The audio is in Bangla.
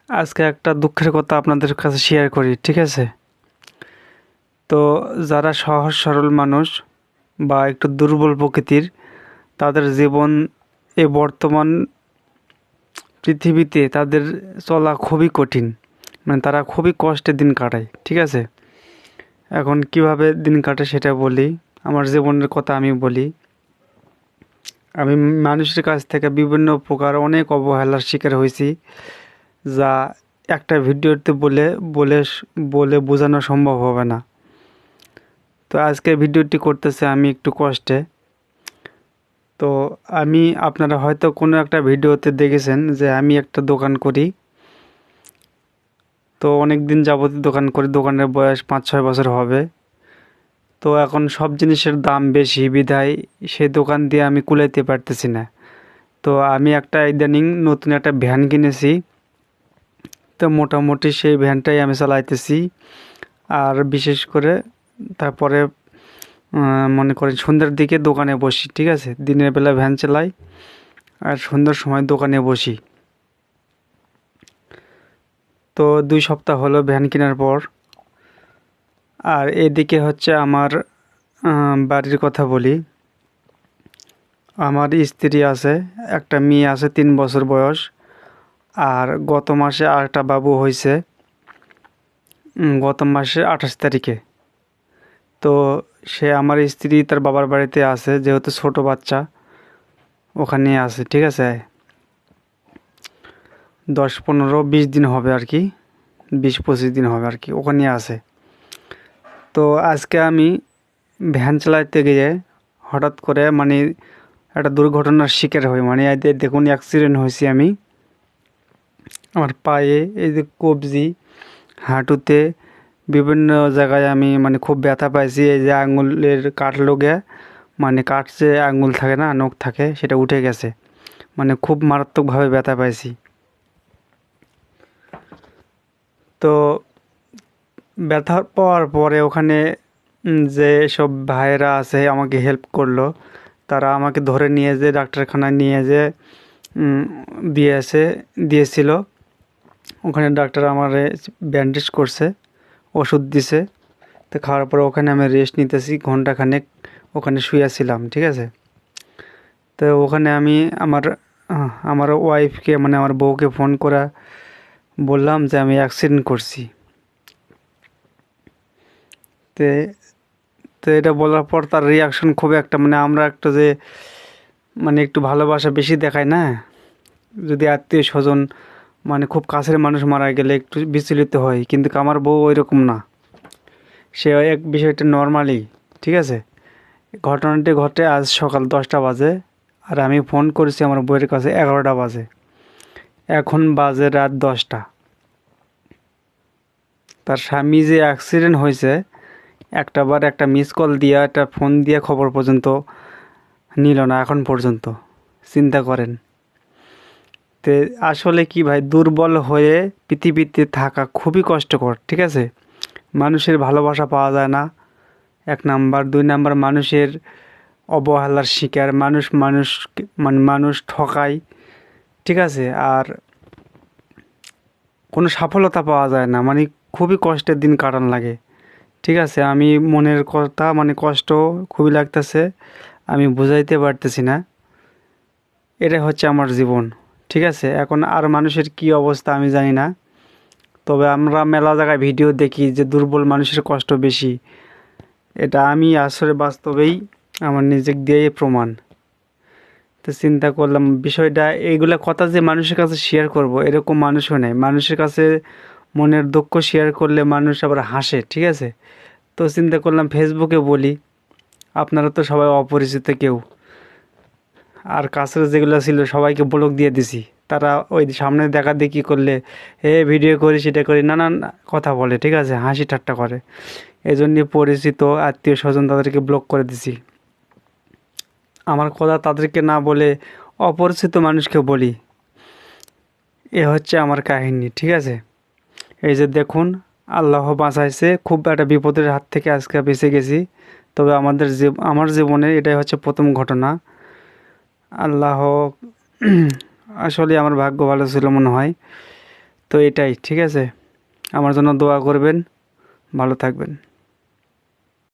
আজকে একটা দুঃখের কথা আপনাদের কাছে শেয়ার করি, ঠিক আছে? তো যারা সহজ সরল মানুষ বা একটু দুর্বল প্রকৃতির, তাদের জীবন এই বর্তমান পৃথিবীতে তাদের চলা খুবই কঠিন। মানে তারা খুবই কষ্টে দিন কাটায়, ঠিক আছে? এখন কিভাবে দিন কাটে সেটা বলি। আমার জীবনের কথা আমি বলি। আমি মানুষের কাছ থেকে বিভিন্ন প্রকার অনেক অবহেলার শিকার হয়েছি, যা একটা ভিডিওতে বলে বলে বোঝানো সম্ভব হবে না। তো আজকে ভিডিওটি করতেছে আমি একটু কষ্টে। তো আপনারা হয়তো কোনো একটা ভিডিওতে দেখেছেন যে আমি একটা দোকান করি। তো অনেক দিন যাবত দোকান করি, দোকানের বয়স 5-6 বছর হবে। তো এখন সব জিনিসের দাম বেশি বিধায় সেই দোকান দিয়ে আমি কুলাইতে পারতেছি না। তো আমি একটা ইদানিং নতুন একটা ভ্যান কিনেছি। তো মোটামুটি সেই ভ্যানটাই আমি চালাইতেছি। আর বিশেষ করে তারপরে মনে করেন সন্ধ্যার দিকে দোকানে বসি, ঠিক আছে? দিনের বেলা ভ্যান চালাই আর সন্ধ্যার সময় দোকানে বসি। তো 2 সপ্তাহ হলো ভ্যান কেনার পর। আর এদিকে হচ্ছে আমার বাড়ির কথা বলি। আমার স্ত্রী আছে, একটা মেয়ে আছে 3 বছর বয়স। আর গত মাসে আরেকটা বাবু হয়েছে, গত মাসের 28 তারিখে। তো সে আমার স্ত্রী তার বাবার বাড়িতে আছে, যেহেতু ছোট বাচ্চা ওখানে আছে, ঠিক আছে? 10-15-20 দিন হবে আর কি, 20-25 দিন হবে আর কি, ওখানে আছে। তো আজকে আমি ভ্যান চালাতে গিয়ে হঠাৎ করে মানে একটা দুর্ঘটনার শিকার হই। মানে এই যে দেখুন অ্যাক্সিডেন্ট হয়েছি আমি। আমার পায়ে এই যে কবজি, হাঁটুতে বিভিন্ন জায়গায় আমি মানে খুব ব্যথা পাইছি। এই যে আঙুলের কাটলো গে, মানে কাটছে, আঙুল থাকে না, নখ থাকে, সেটা উঠে গেছে। মানে খুব মারাত্মকভাবে ব্যথা পাইছি। তো ব্যথা পাওয়ার পরে ওখানে যে সব ভাইয়েরা আছে আমাকে হেল্প করলো। তারা আমাকে ধরে নিয়ে যে ডাক্তারখানায় নিয়ে যে উম, দিয়েছিল। ওখানে ডাক্তার আমারে ব্যান্ডেজ করছে, ওষুধ দিছে। তো খাওয়ার পরে ওখানে আমি রেস্ট নিতেছি ঘন্টাখানেক, ওখানে শুয়েছিলাম, ঠিক আছে? তো ওখানে আমি আমার ওয়াইফকে মানে আমার বউকে ফোন করে বললাম যে আমি অ্যাক্সিডেন্ট করছি। তো তো এটা বলার পর তার রিয়াকশন খুব একটা মানে আমরা একটা যে মানে একটু ভালোবাসা বেশি দেখাই না, যদি আত্মীয় স্বজন মানে খুব কাছের মানুষ মারা গেলে একটু বিচলিত হয়, কিন্তু আমার বউ ওই রকম না। সে এক বিষয়টা নর্মালি, ঠিক আছে? ঘটনাটি ঘটে আজ সকাল 10টা বাজে। আর আমি ফোন করেছি আমার বউয়ের কাছে 11টা বাজে। এখন বাজে রাত 10টা। তার স্বামী যে অ্যাক্সিডেন্ট হয়েছে, একটা মিস কল দিয়া, একটা ফোন দিয়ে খবর পর্যন্ত নিল না এখন পর্যন্ত। চিন্তা করেন। তে আসলে কি ভাই, দুর্বল হয়ে পৃথিবীতে থাকা খুবই কষ্টকর, ঠিক আছে? মানুষের ভালোবাসা পাওয়া যায় না, 1 নাম্বার। 2 নাম্বার, মানুষের অবহেলার শিকার, মানুষ ঠকায়, ঠিক আছে? আর কোনো সফলতা পাওয়া যায় না, মানে খুবই কষ্টের দিন কাটান লাগে, ঠিক আছে? আমি মনের কথা মানে কষ্ট খুবই লাগতেছে, আমি বুঝাইতে পারতেছি না। এটা হচ্ছে আমার জীবন, ঠিক আছে? এখন আর মানুষের কি অবস্থা আমি জানি না, তবে আমরা মেলা জায়গায় ভিডিও দেখি যে দুর্বল মানুষের কষ্ট বেশি। এটা আমি আসলে বাস্তবেই আমার নিজের দিয়ে প্রমাণ। তো চিন্তা করলাম বিষয়টা, এইগুলা কথা যে মানুষের কাছে শেয়ার করব এরকম মানুষও নেই। মানুষের কাছে মনের দুঃখ শেয়ার করলে মানুষ আবার হাসে, ঠিক আছে? তো চিন্তা করলাম ফেসবুকে বলি। আপনারা তো সবাই অপরিচিত কেউ, আর কাছের যেগুলো ছিল সবাইকে ব্লক দিয়ে দিছি। তারা ওই সামনে দেখা দেখি করলে ভিডিও করি, সেটা করি, নানান কথা বলে, ঠিক আছে? হাসি ঠাট্টা করে। এই জন্যে পরিচিত আত্মীয় স্বজন তাদেরকে ব্লক করে দিছি। আমার কথা তাদেরকে না বলে অপরিচিত মানুষকে বলি। এ হচ্ছে আমার কাহিনী, ঠিক আছে? এই যে দেখুন, আল্লাহ বাঁচাইছে, খুব একটা বিপদের হাত থেকে আজকে বেঁচে গেছি। তবে আমার জীবনে এটাই হচ্ছে প্রথম ঘটনা। আল্লাহ আসলে আমার ভাগ্য ভালো ছিল মনে হয়। তো এটাই, ঠিক আছে? আমার জন্য দোয়া করবেন, ভালো থাকবেন।